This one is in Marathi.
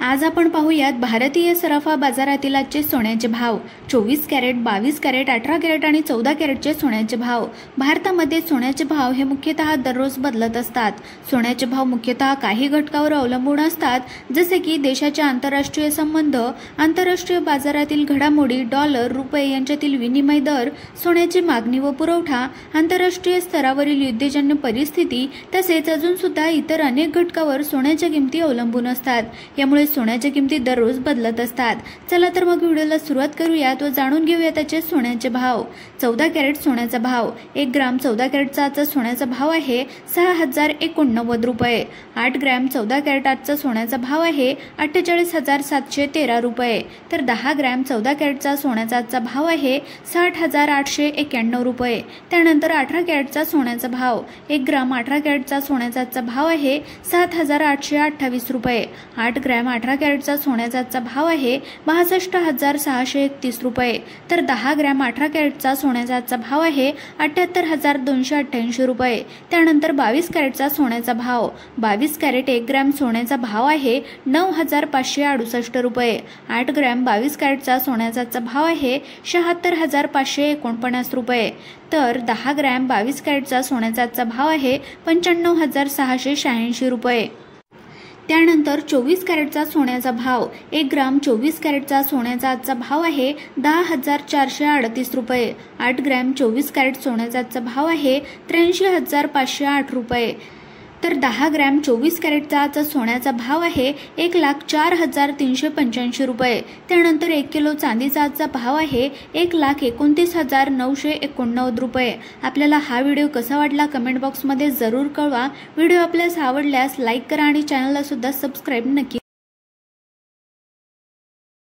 आज आपण पाहूयात भारतीय सराफा बाजारातील आजचे सोन्याचे भाव। 24 कॅरेट, 22 कॅरेट, 18 कॅरेट आणि 14 कॅरेटचे सोन्याचे भाव। भारतामध्ये सोन्याचे भाव हे मुख्यतः दररोज बदलत असतात। सोन्याचे भाव मुख्यतः काही घटकांवर अवलंबून असतात, जसे की देशाचे आंतरराष्ट्रीय संबंध, आंतरराष्ट्रीय बाजारातील घडामोडी, डॉलर, रुपये यांच्यातील विनिमय दर, सोन्याची मागणी व पुरवठा, आंतरराष्ट्रीय स्तरावरील युद्धजन्य परिस्थिती तसेच अजून सुद्धा इतर अनेक घटकांवर सोन्याच्या किमती अवलंबून असतात। यामुळे सोन्याच्या किमती दररोज बदलत असतात। चला तर मग व्हिडिओला सुरुवात करूयात व जाणून घेऊयात त्याचे सोन्याचे भाव। 14 कॅरेट सोन्याचा भाव। 1 ग्राम 14 कॅरेटचा आजचा सोन्याचा भाव आहे 6089 रुपये। 8 ग्रॅम 14 कॅरेट आजचा सोन्याचा भाव आहे 48713 रुपये। तर 10 ग्रॅम 14 कॅरेटचा सोन्याचा आजचा भाव आहे 60891 रुपये। त्यानंतर 18 कॅरेटचा सोन्याचा भाव। 1 ग्राम 18 कॅरेटचा सोन्याचा आजचा भाव आहे 7828 रुपये। 8 ग्रॅम 18 कॅरेटचा सोन्याचा आजचा भाव आहे 62631 रुपये। तर 10 ग्रॅम 18 कॅरेटचा सोन्याचा आजचा भाव आहे 78288 रुपये। त्यानंतर 22 कॅरेटचा सोन्याचा भाव। 22 कॅरेट 1 ग्रॅम सोन्याचा भाव आहे 9568 रुपये। 8 ग्रॅम 22 कॅरेटचा सोन्याचा आजचा भाव आहे 76549 रुपये। तर 10 ग्रॅम 22 कॅरेटचा सोन्याचा आजचा भाव आहे 95686 रुपये। त्यानंतर 24 कॅरेटचा सोन्याचा भाव। 1 ग्राम 24 कॅरेटचा सोन्याचा आजचा भाव आहे 10438 रुपये। 8 ग्रॅम 24 कॅरेट सोन्याचा आजचा भाव आहे 83508 रुपये। तर 10 ग्रॅम 24 कॅरेटचा आजचा सोन्याचा भाव आहे 1,04,385 रुपये। त्यानंतर 1 किलो चांदीचा आजचा भाव आहे 1,29,989 रुपये। आपल्याला हा व्हिडिओ कसा वाटला कमेंट बॉक्समध्ये जरूर कळवा। व्हिडिओ आपल्यास आवडल्यास लाईक करा आणि चॅनलला सुद्धा सबस्क्राइब नक्की